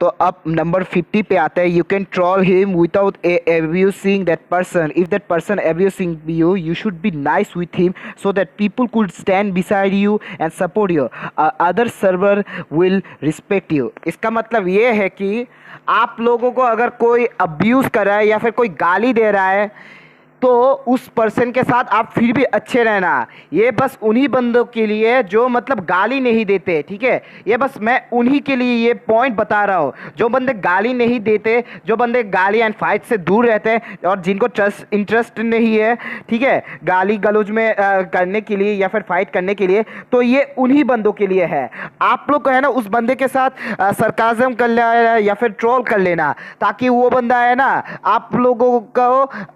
तो अब नंबर 50 पे आता है, you can troll him without abusing that person. If that person abusing you, you should be nice with him so that people could stand beside you and support you. Other server will respect you. इसका मतलब ये है कि आप लोगों को अगर कोई अब्यूज़ कर रहा है या फिर कोई गाली दे रहा है तो उस पर्सन के साथ आप फिर भी अच्छे रहना. ये बस उन्हीं बंदों के लिए जो मतलब गाली नहीं देते, ठीक है. ये बस मैं उन्हीं के लिए ये पॉइंट बता रहा हूँ. जो बंदे गाली नहीं देते, जो बंदे गाली एंड फाइट से दूर रहते हैं और जिनको इंटरेस्ट नहीं है, ठीक है, गाली गलौज में करने के लिए या फिर फाइट करने के लिए, तो ये उन्हीं बंदों के लिए है. आप लोग को है ना उस बंदे के साथ सरकाज़म कर लेना या फिर ट्रोल कर लेना, ताकि वो बंदा है ना आप लोगों को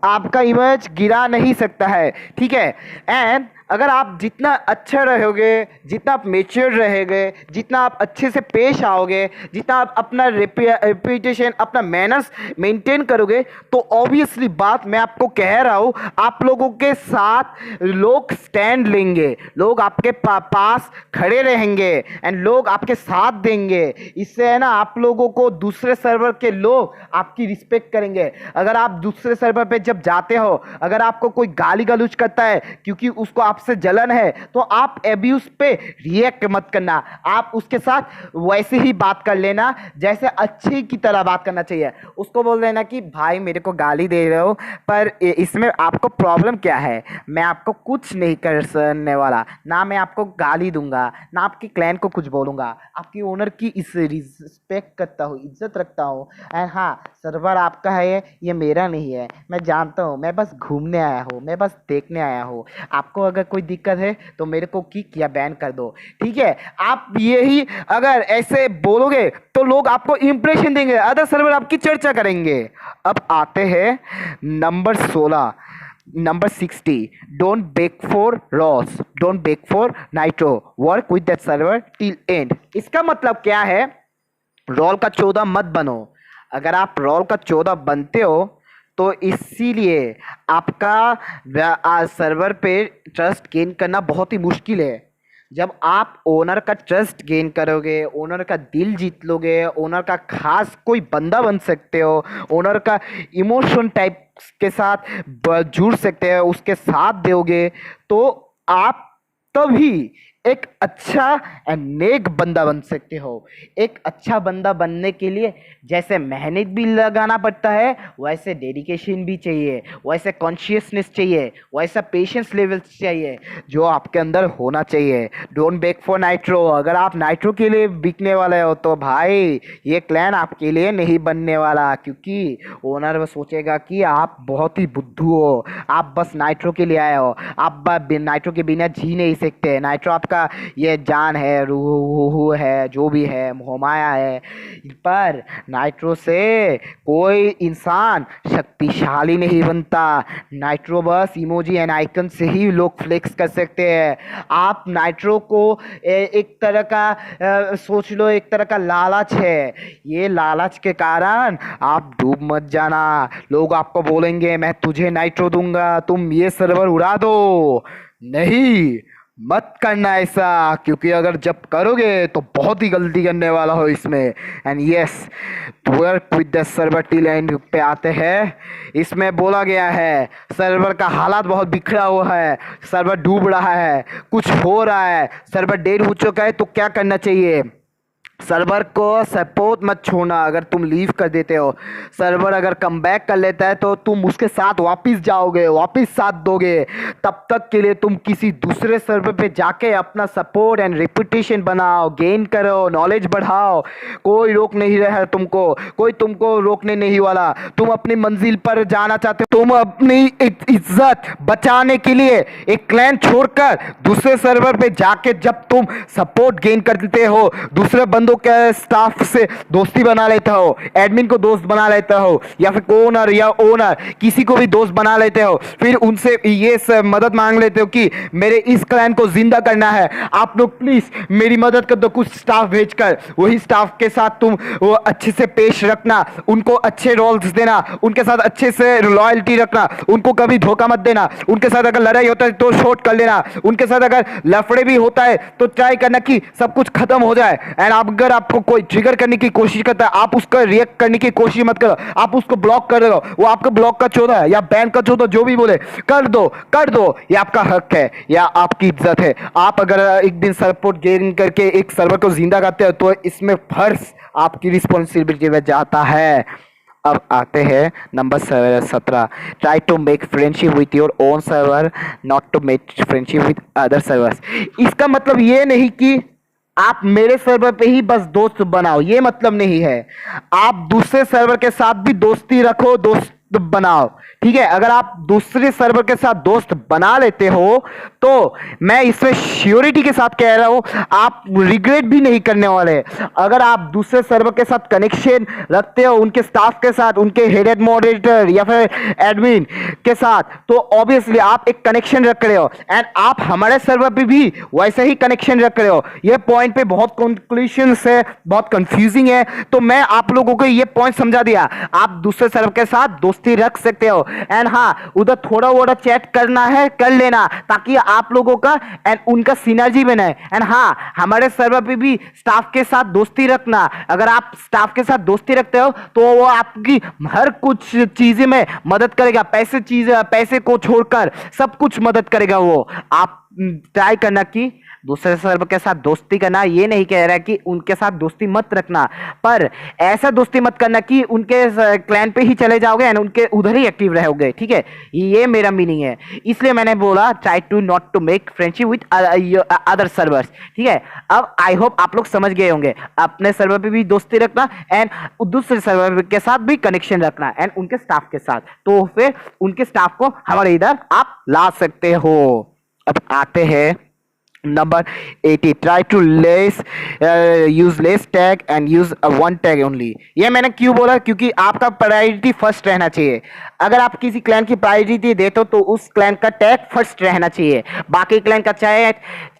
आपका इमेज गिरा नहीं सकता है, ठीक है. एंड अगर आप जितना अच्छा रहोगे, जितना आप मेच्योर रहेंगे, जितना आप अच्छे से पेश आओगे, जितना आप अपना रेपुटेशन, अपना मैनर्स मेंटेन करोगे, तो ऑब्वियसली बात मैं आपको कह रहा हूँ, आप लोगों के साथ लोग स्टैंड लेंगे, लोग आपके पास खड़े रहेंगे एंड लोग आपके साथ देंगे. इससे है ना आप लोगों को दूसरे सर्वर के लोग आपकी रिस्पेक्ट करेंगे. अगर आप दूसरे सर्वर पे जब जाते हो, अगर आपको कोई गाली गलौज करता है क्योंकि उसको आपसे जलन है, तो आप एब्यूज पे रिएक्ट मत करना. आप उसके साथ वैसे ही बात कर लेना जैसे अच्छे की तरह बात करना चाहिए. उसको बोल देना कि भाई मेरे को गाली दे रहे हो, पर इसमें आपको प्रॉब्लम क्या है. मैं आपको कुछ नहीं करने वाला, ना मैं आपको गाली दूंगा, ना आपके क्लैन को कुछ बोलूंगा. आपकी ओनर की इस रिस्पेक्ट करता हूँ, इज्जत रखता हूँ. एंड हाँ, सर्वर आपका है, ये मेरा नहीं है. मैं जानता हूँ, मैं बस घूमने आया हूँ, मैं बस देखने आया हूँ. आपको अगर कोई दिक्कत है तो मेरे को किक या बैन कर दो, ठीक है. आप यही अगर ऐसे बोलोगे तो लोग आपको इंप्रेशन देंगे, अदर सर्वर आपकी चर्चा करेंगे. अब आते हैं number 16, number 60, don't bag for Ross, don't bag for nitro, work with that server till and. इसका मतलब क्या है, रोल का 14 मत बनो. अगर आप रोल का 14 बनते हो तो इसीलिए आपका सर्वर पे ट्रस्ट गेन करना बहुत ही मुश्किल है. जब आप ओनर का ट्रस्ट गेन करोगे, ओनर का दिल जीत लोगे, ओनर का खास कोई बंदा बन सकते हो, ओनर का इमोशन टाइप के साथ जुड़ सकते हो, उसके साथ दोगे, तो आप तभी एक अच्छा एंड नेक बंदा बन सकते हो. एक अच्छा बंदा बनने के लिए जैसे मेहनत भी लगाना पड़ता है, वैसे डेडिकेशन भी चाहिए, वैसे कॉन्शियसनेस चाहिए, वैसा पेशेंस लेवल चाहिए जो आपके अंदर होना चाहिए. Don't bag for nitro. अगर आप नाइट्रो के लिए बिकने वाले हो तो भाई ये क्लैन आपके लिए नहीं बनने वाला, क्योंकि ओनर वो सोचेगा कि आप बहुत ही बुद्धू हो, आप बस नाइट्रो के लिए आए हो, आप नाइट्रो के बिना जी नहीं सकते. नाइट्रो आपका ये जान है, रूह है, जो भी है, मोहमाया है. पर नाइट्रो से कोई इंसान शक्तिशाली नहीं बनता. नाइट्रो बस इमोजी एंड आइकन से ही लोग फ्लेक्स कर सकते हैं. आप नाइट्रो को एक तरह का सोच लो, एक तरह का लालच है. ये लालच के कारण आप डूब मत जाना. लोग आपको बोलेंगे मैं तुझे नाइट्रो दूंगा, तुम ये सर्वर उड़ा दो. नहीं, मत करना ऐसा, क्योंकि अगर जब करोगे तो बहुत ही गलती करने वाला हो इसमें. And yes, work with the server till and पे आते हैं. इसमें बोला गया है सर्वर का हालात बहुत बिखरा हुआ है, सर्वर डूब रहा है, कुछ हो रहा है, सर्वर डेड हो चुका है, तो क्या करना चाहिए. सर्वर को सपोर्ट मत छोड़ना. अगर तुम लीव कर देते हो, सर्वर अगर कम बैक कर लेता है तो तुम उसके साथ वापस जाओगे, वापस साथ दोगे. तब तक के लिए तुम किसी दूसरे सर्वर पे जाके अपना सपोर्ट एंड रेपुटेशन बनाओ, गेन करो, नॉलेज बढ़ाओ. कोई रोक नहीं रहा है तुमको, कोई तुमको रोकने नहीं वाला. तुम अपनी मंजिल पर जाना चाहते हो, तुम अपनी इज्जत बचाने के लिए एक क्लैन छोड़कर दूसरे सर्वर पे जाके जब तुम सपोर्ट गेन करते हो, दूसरे बंदों के स्टाफ से दोस्ती बना लेता हो, एडमिन को दोस्त बना लेता हो, या फिर ओनर या ओनर किसी को भी दोस्त बना लेते हो, फिर उनसे ये मदद मांग लेते हो कि मेरे इस क्लैन को जिंदा करना है, आप लोग प्लीज मेरी मदद कर दो कुछ स्टाफ भेजकर. वही स्टाफ के साथ तुम वो अच्छे से पेश रखना, उनको अच्छे रोल्स देना, उनके साथ अच्छे से लॉयल्टी रखना, उनको कभी धोखा मत देना. उनके साथ अगर लड़ाई होता है तो शॉर्ट कर लेना, उनके साथ अगर लफड़े भी होता है तो ट्राई करना कि सब कुछ खत्म हो जाए. एंड आप अगर आपको कोई ट्रिगर करने की कोशिश करता है, आप उसका रिएक्ट करने की कोशिश मत करो, आप उसको ब्लॉक कर दो। वो आपको ब्लॉक का चौथा है या बैन का चौथा, जो भी बोले कर दो, कर दो। ये आपका हक है या आपकी इज्जत है। आप अगर एक दिन सपोर्ट गेन करके एक सर्वर को जिंदा करते हो तो इसमें फर्ज आपकी रिस्पॉन्सिबिलिटी में जाता है। अब आते हैं number 17। Try to make friendship with your own server, not to make friendship with other servers. इसका मतलब ये नहीं कि आप मेरे सर्वर पे ही बस दोस्त बनाओ, ये मतलब नहीं है। आप दूसरे सर्वर के साथ भी दोस्ती रखो, दोस्त बनाओ, ठीक है। अगर आप दूसरे सर्वर के साथ दोस्त बना लेते हो तो मैं इसमें श्योरिटी के साथ कह रहा हूं, आप रिग्रेट भी नहीं करने वाले। अगर आप दूसरे सर्वर के साथ कनेक्शन रखते हो, उनके स्टाफ के साथ, उनके हेड मॉडरेटर या फिर एडमिन के साथ, तो ऑब्वियसली आप एक कनेक्शन रख रहे हो एंड आप हमारे सर्वर पे भी वैसे ही कनेक्शन रख रहे हो। ये पॉइंट पे बहुत कंक्लूजन है, बहुत कंफ्यूजिंग है, तो मैं आप लोगों को ये पॉइंट समझा दिया। आप दूसरे सर्वर के साथ दोस्ती रख सकते हो एंड हाँ, उधर थोड़ा वोड़ा चैट करना है कर लेना, ताकि आप लोगों का एंड उनका सिनर्जी बने। एंड हाँ, हमारे सर्वर पे भी स्टाफ के साथ दोस्ती रखना। अगर आप स्टाफ के साथ दोस्ती रखते हो तो वो आपकी हर कुछ चीजें में मदद करेगा, पैसे को छोड़कर सब कुछ मदद करेगा वो। आप ट्राई करना कि दूसरे सर्वर के साथ दोस्ती करना, ये नहीं कह रहा है कि उनके साथ दोस्ती मत रखना, पर ऐसा दोस्ती मत करना कि उनके क्लैन पे ही चले जाओगे एंड उनके उधर ही एक्टिव रहोगे, ठीक है। ये मेरा मीनिंग है, इसलिए मैंने बोला try to not to make friendship with other servers, ठीक है। अब आई होप आप लोग समझ गए होंगे, अपने सर्वर पे भी दोस्ती रखना एंड दूसरे सर्वर के साथ भी कनेक्शन रखना एंड उनके स्टाफ के साथ, तो फिर उनके स्टाफ को हमारे इधर आप ला सकते हो। अब आते हैं number 80। Try to less use less tag and use one tag only. ये मैंने क्यों बोला, क्योंकि आपका प्रायोरिटी फर्स्ट रहना चाहिए। अगर आप किसी क्लैन की प्रायोरिटी देते हो तो उस क्लैन का टैग फर्स्ट रहना चाहिए, बाकी क्लैन का चाहे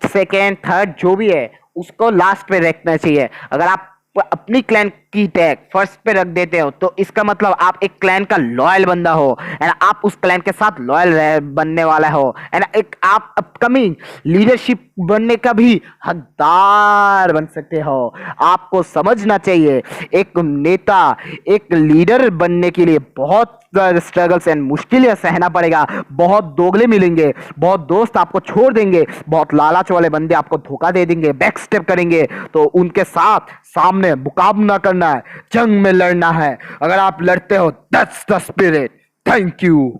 सेकेंड थर्ड जो भी है उसको लास्ट पे रखना चाहिए। अगर आप अपनी क्लैन की टैग फर्स्ट पे रख देते हो तो इसका मतलब आप एक क्लैन का लॉयल बंदा हो एंड आप उस क्लैन के साथ लॉयल बनने वाला हो एंड एक आप अपकमिंग लीडरशिप बनने का भी हकदार बन सकते हो। आपको समझना चाहिए, एक नेता, एक लीडर बनने के लिए बहुत स्ट्रगल्स एंड मुश्किलें सहना पड़ेगा, बहुत दोगले मिलेंगे, बहुत दोस्त आपको छोड़ देंगे, बहुत लालच वाले बंदे आपको धोखा दे देंगे, बैक स्टेप करेंगे, तो उनके साथ सामने मुकाबला करना है, जंग में लड़ना है। अगर आप लड़ते हो, that's the spirit. Thank you.